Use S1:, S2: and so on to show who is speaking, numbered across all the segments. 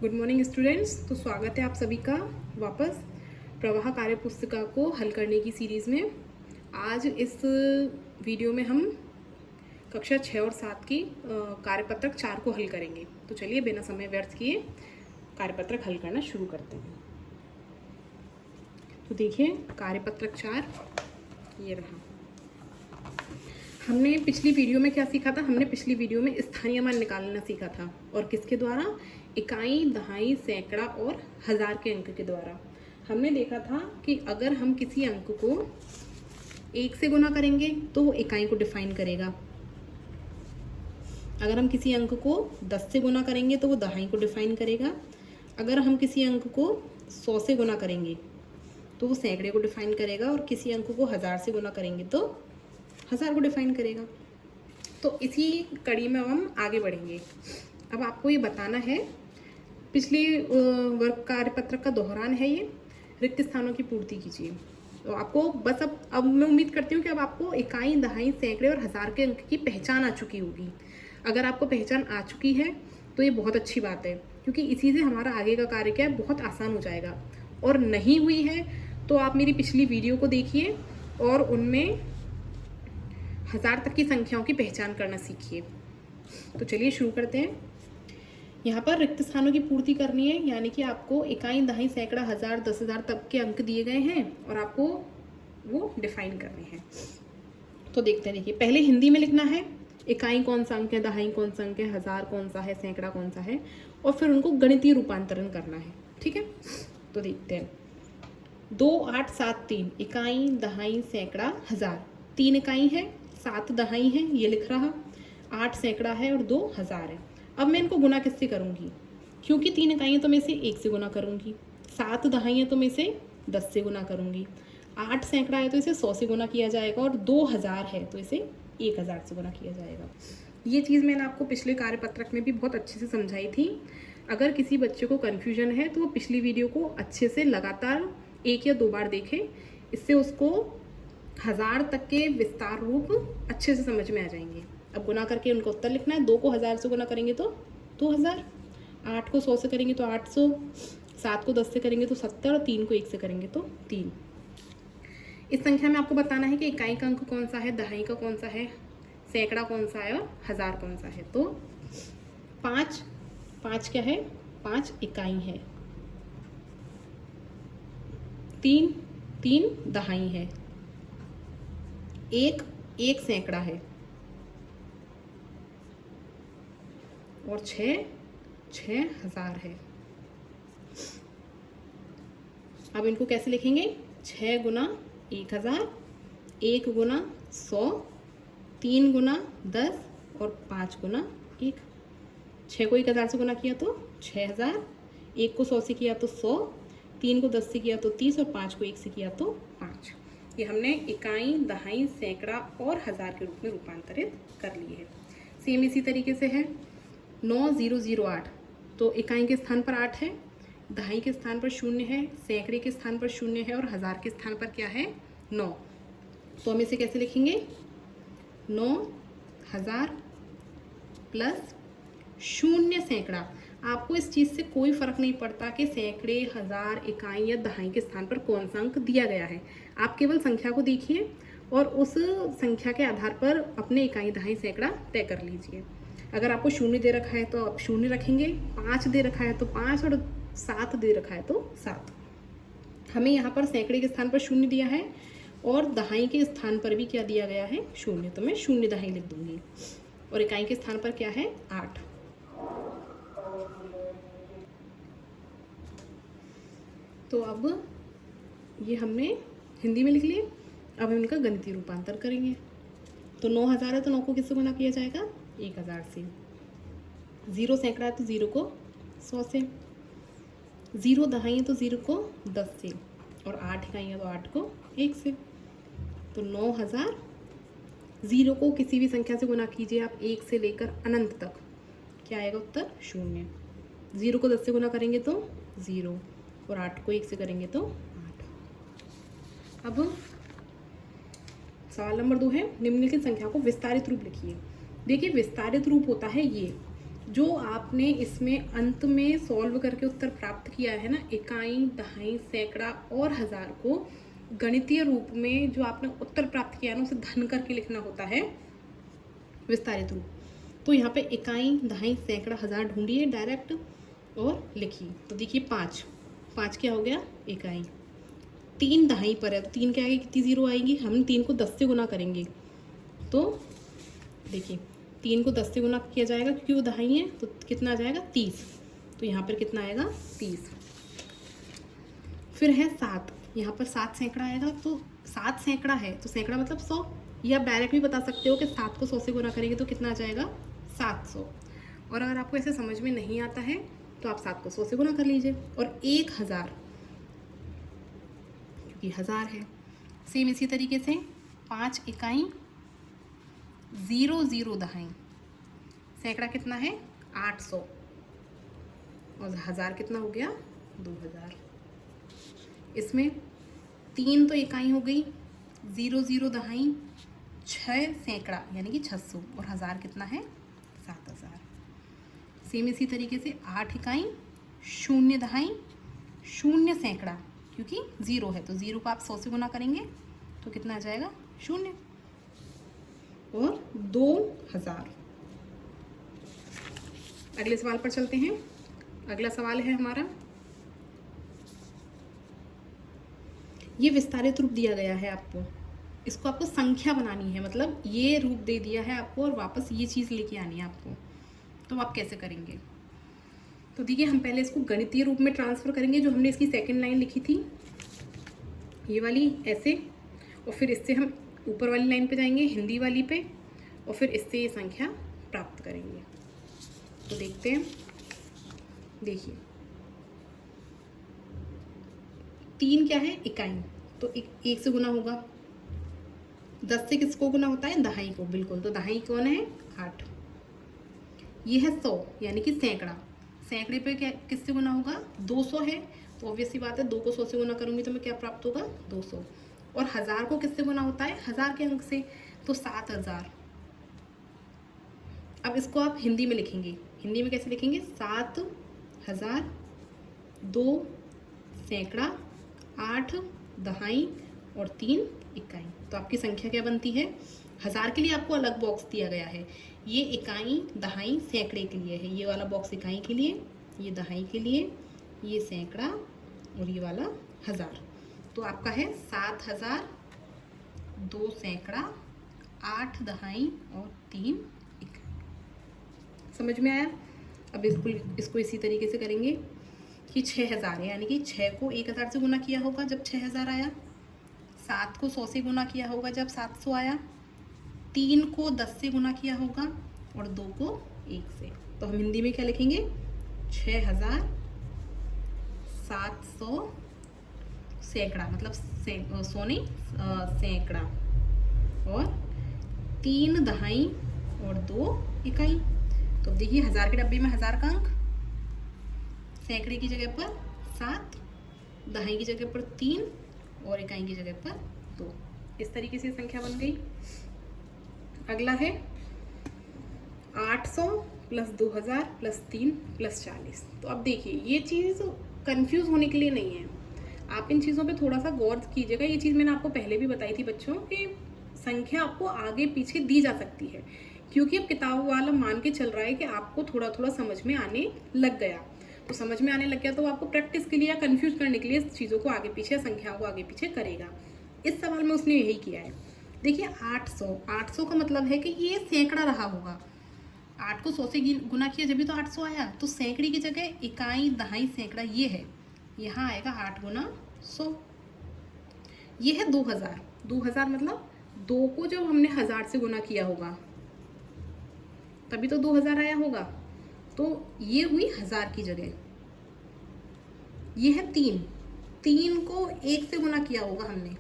S1: Good morning students. तो स्वागत है आप सभी का वापस प्रवाह कार्य पुस्तिका को हल करने की सीरीज़ में। आज इस वीडियो में हम कक्षा 6 और 7 की कार्यपत्रक 4 को हल करेंगे। तो चलिए बिना समय व्यर्थ किए कार्यपत्रक हल करना शुरू करते हैं। तो देखिए कार्यपत्रक 4 ये रहा। हमने पिछली वीडियो में क्या सीखा था? हमने पिछली वीडियो में स्थानीय मान निकालना सीखा था, और किसके द्वारा? इकाई, दहाई, सैकड़ा और हजार के अंक के द्वारा। हमने देखा था कि अगर हम किसी अंक को 1 से गुना करेंगे तो वो इकाई को डिफाइन करेगा। अगर हम किसी अंक को 10 से गुना करेंगे तो वो दहाई को डिफाइन करेगा। अगर हम किसी अंक को 100 से गुना करेंगे तो वो सैकड़े को डिफाइन करेगा, और किसी अंक को 1000 से गुना करेंगे तो 1000 को डिफाइन करेगा। तो इसी कड़ी में हम आगे बढ़ेंगे। अब आपको ये बताना है, पिछली वर्ग कार्यपत्रक का दोहरान है ये, रिक्त स्थानों की पूर्ति कीजिए। तो आपको बस अब मैं उम्मीद करती हूँ कि अब आपको इकाई, दहाई, सैकड़े और हजार के अंक की पहचान आ चुकी होगी। अगर आपको पहचान आ चुकी है तो ये बहुत अच्छी बात है, क्योंकि इसी से हमारा आगे का कार्य क्या है, बहुत आसान हो जाएगा। और नहीं हुई है तो आप मेरी पिछली वीडियो को देखिए और उनमें 1000 तक की संख्याओं की पहचान करना सीखिए। तो चलिए शुरू करते हैं। यहाँ पर रिक्त स्थानों की पूर्ति करनी है, यानी कि आपको इकाई, दहाई, सैकड़ा, हजार, 10,000 तक के अंक दिए गए हैं और आपको वो डिफाइन करने हैं। तो देखते हैं। देखिए, पहले हिंदी में लिखना है, इकाई कौन सा अंक है, दहाई कौन सा अंक है, हजार कौन सा है, सैकड़ा कौन सा है, और फिर उनको गणितीय रूपांतरण करना है। ठीक है, तो देखते हैं। 2, 8, 7, 3 इकाई, दहाई, सैकड़ा, हजार। 3 इकाई है, 7 दहाई है, ये लिख रहा, 8 सैकड़ा है और 2 हजार है। अब मैं इनको गुना किससे करूंगी? क्योंकि 3 इकाई है तो मैं इसे 1 से गुना करूंगी, 7 दहाई है तो मैं इसे 10 से गुना करूंगी, 8 सैकड़ा है तो इसे 100 से गुना किया जाएगा, और 2000 है तो इसे 1000 से गुना किया जाएगा। ये चीज़ मैंने आपको पिछले कार्यपत्रक में भी बहुत अच्छे से समझाई थी। अगर किसी बच्चे को कन्फ्यूजन है तो वो पिछली वीडियो को अच्छे से लगातार 1 या 2 बार देखे। इससे उसको 1000 तक के विस्तार रूप अच्छे से समझ में आ जाएंगे। अब गुना करके उनका उत्तर लिखना है। 2 को 1000 से गुना करेंगे तो 2000, 8 को 100 से करेंगे तो 800, 7 को 10 से करेंगे तो 70, और 3 को 1 से करेंगे तो 3। इस संख्या में आपको बताना है कि इकाई का अंक कौन सा है, दहाई का कौन सा है, सैकड़ा कौन सा है और हजार कौन सा है। तो 5 क्या है? 5 इकाई है, 3 दहाई है, 1 सैकड़ा है, और 6 हजार है। अब इनको कैसे लिखेंगे? 6 गुना 1000, 1 गुना 100, 3 गुना 10 और 5 गुना 1। 6 को 1000 से गुना किया तो 6000, 1 को 100 से किया तो 100, 3 को 10 से किया तो 30, और 5 को 1 से किया तो 5। ये हमने इकाई, दहाई, सैकड़ा और हजार के रूप में रूपांतरित कर लिए है। सेम इसी तरीके से है 9008। तो इकाई के स्थान पर 8 है, दहाई के स्थान पर 0 है, सैकड़े के स्थान पर 0 है, और हजार के स्थान पर क्या है? 9। तो हम इसे कैसे लिखेंगे? 9000 प्लस 0 सैकड़ा। आपको इस चीज़ से कोई फर्क नहीं पड़ता कि सैकड़े, हजार, इकाई या दहाई के स्थान पर कौन सा अंक दिया गया है। आप केवल संख्या को देखिए और उस संख्या के आधार पर अपने इकाई, दहाई, सैकड़ा तय कर लीजिए। अगर आपको 0 दे रखा है तो आप 0 रखेंगे, 5 दे रखा है तो 5, और 7 दे रखा है तो 7। हमें यहाँ पर सैकड़े के स्थान पर 0 दिया है और दहाई के स्थान पर भी क्या दिया गया है? 0। तो मैं 0 दहाई लिख दूंगी, और इकाई के स्थान पर क्या है? 8। तो अब ये हमने हिंदी में लिख लिए। अब हम इनका गणितीय रूपांतर करेंगे। तो 9000 है तो 9 को किससे गुना किया जाएगा? 1000 से। 0 सैकड़ा है तो 0 को 100 से, 0 दहाई है तो 0 को 10 से, और 8 इकाई है तो 8 को 1 से। तो 9000, 0 को किसी भी संख्या से गुना कीजिए आप 1 से लेकर अनंत तक, क्या आएगा उत्तर? 0। 0 को 10 से गुना करेंगे तो 0, और 8 को 1 से करेंगे तो 8। अब सवाल नंबर 2 है, निम्नलिखित संख्या को विस्तारित रूप लिखिए। देखिए, विस्तारित रूप होता है ये जो आपने इसमें अंत में सॉल्व करके उत्तर प्राप्त किया है ना, इकाई, दहाई, सैकड़ा और हजार को गणितीय रूप में जो आपने उत्तर प्राप्त किया ना, उसे धन करके लिखना होता है विस्तारित रूप। तो यहाँ पे इकाई, दहाई, सैकड़ा, हजार ढूंढिए डायरेक्ट और लिखिए। तो देखिए 5 5 क्या हो गया, इकाई। 3 दहाई पर है तो 3 के आगे कितनी जीरो आएंगी, हम 3 को 10 से गुना करेंगे तो देखिए 3 को 10 से गुना किया जाएगा क्योंकि वो दहाई है, तो कितना आ जाएगा 30। तो यहाँ पर कितना आएगा 30। फिर है 7, यहाँ पर 7 सैकड़ा आएगा, तो 7 सैकड़ा है तो सैकड़ा मतलब 100। ये आप डायरेक्ट भी बता सकते हो कि 7 को 100 से गुना करेंगे तो कितना आ जाएगा 700। और अगर आपको ऐसे समझ में नहीं आता है तो आप 7 को 100 से गुना कर लीजिए। और 1000 क्योंकि हजार है। सेम इसी तरीके से 5 इकाई, 0 दहाई, सैकड़ा कितना है 800 और हजार कितना हो गया 2000। इसमें 3 तो इकाई हो गई, 0 दहाई, 6 सैकड़ा यानी कि 600 और हजार कितना है 7000। सेम इसी तरीके से 8 इकाई, 0 दहाई, 0 सैकड़ा क्योंकि 0 है तो 0 को आप 100 से गुना करेंगे तो कितना आ जाएगा 0 और 2000। अगले सवाल पर चलते हैं। अगला सवाल है हमारा, ये विस्तारित रूप दिया गया है आपको, इसको आपको संख्या बनानी है, मतलब ये रूप दे दिया है आपको और वापस ये चीज़ लेके आनी है आपको। तो आप कैसे करेंगे, तो देखिए हम पहले इसको गणितीय रूप में ट्रांसफर करेंगे। जो हमने इसकी सेकंड लाइन लिखी थी ये वाली ऐसे, और फिर इससे हम ऊपर वाली लाइन पे जाएंगे हिंदी वाली पे, और फिर इससे ये संख्या प्राप्त करेंगे। तो देखते हैं, देखिए 3 क्या है इकाई, तो 1 से गुना होगा। 10 से किसको गुना होता है दहाई को, बिल्कुल। तो दहाई कौन है 8। ये है 100 यानी कि सैकड़ा, सैकड़े पे क्या किससे गुना होगा 200 है, तो ऑब्वियसली बात है 2 को 100 से गुना करूंगी तो मैं क्या प्राप्त होगा 200। और हजार को किससे गुना होता है हजार के अंक से, तो 7000। अब इसको आप हिंदी में लिखेंगे, हिंदी में कैसे लिखेंगे 7000, 2 सैकड़ा, 8 दहाई और 3 इकाई। तो आपकी संख्या क्या बनती है, हजार के लिए आपको अलग बॉक्स दिया गया है, ये इकाई दहाई सैकड़े के लिए है, ये वाला बॉक्स इकाई के लिए, ये दहाई के लिए, ये सैकड़ा और ये वाला हजार। तो आपका है 7000, 2 सैकड़ा, 8 दहाई और 3 इकाई। समझ में आया। अब इसको इसी तरीके से करेंगे कि 6000 है यानी कि 6 को 1000 से गुना किया होगा जब 6000 आया, 7 को 100 से गुना किया होगा जब 700 आया, 3 को 10 से गुना किया होगा और 2 को 1 से। तो हम हिंदी में क्या लिखेंगे 6700 सैकड़ा, मतलब सैकड़ा, और 3 दहाई और 2 इकाई। तो देखिए हजार के डब्बे में हजार का अंक, सैकड़े की जगह पर 7, दहाई की जगह पर 3 और इकाई की जगह पर 2। इस तरीके से संख्या बन गई। अगला है 800 प्लस 2000 प्लस 3 प्लस 40। तो अब देखिए ये चीज़ कंफ्यूज होने के लिए नहीं है, आप इन चीज़ों पे थोड़ा सा गौर कीजिएगा। ये चीज़ मैंने आपको पहले भी बताई थी बच्चों कि संख्या आपको आगे पीछे दी जा सकती है, क्योंकि अब किताब वाला मान के चल रहा है कि आपको थोड़ा थोड़ा समझ में आने लग गया। तो समझ में आने लग गया तो आपको प्रैक्टिस के लिए या कन्फ्यूज करने के लिए चीज़ों को आगे पीछे, संख्याओं को आगे पीछे करेगा। इस सवाल में उसने यही किया है। देखिए 800 का मतलब है कि ये सैकड़ा रहा होगा, 8 को 100 से गुना किया जब भी तो 800 आया, तो सैकड़ी की जगह इकाई दहाई सैकड़ा ये है, यहाँ आएगा 8 गुना 100। ये है 2000, 2000 मतलब 2 को जब हमने 1000 से गुना किया होगा तभी तो 2000 आया होगा, तो ये हुई हजार की जगह। ये है 3 को 1 से गुना किया होगा हमने,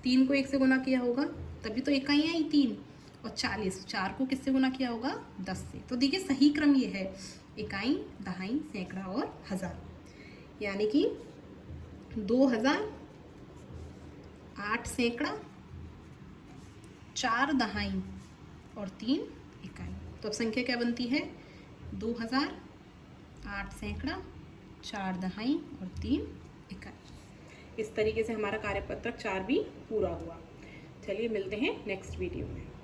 S1: 3 को 1 से गुना किया होगा तभी तो इकाई आई 3, और 40, 4 को किससे गुना किया होगा 10 से। तो देखिए सही क्रम ये है इकाई दहाई सैकड़ा और हजार, यानी कि 2000, 8 सैकड़ा, 4 दहाई और 3 इकाई। तो अब संख्या क्या बनती है 2000, 8 सैकड़ा, 4 दहाई और 3 इकाई। इस तरीके से हमारा कार्यपत्रक 4 भी पूरा हुआ। चलिए मिलते हैं नेक्स्ट वीडियो में।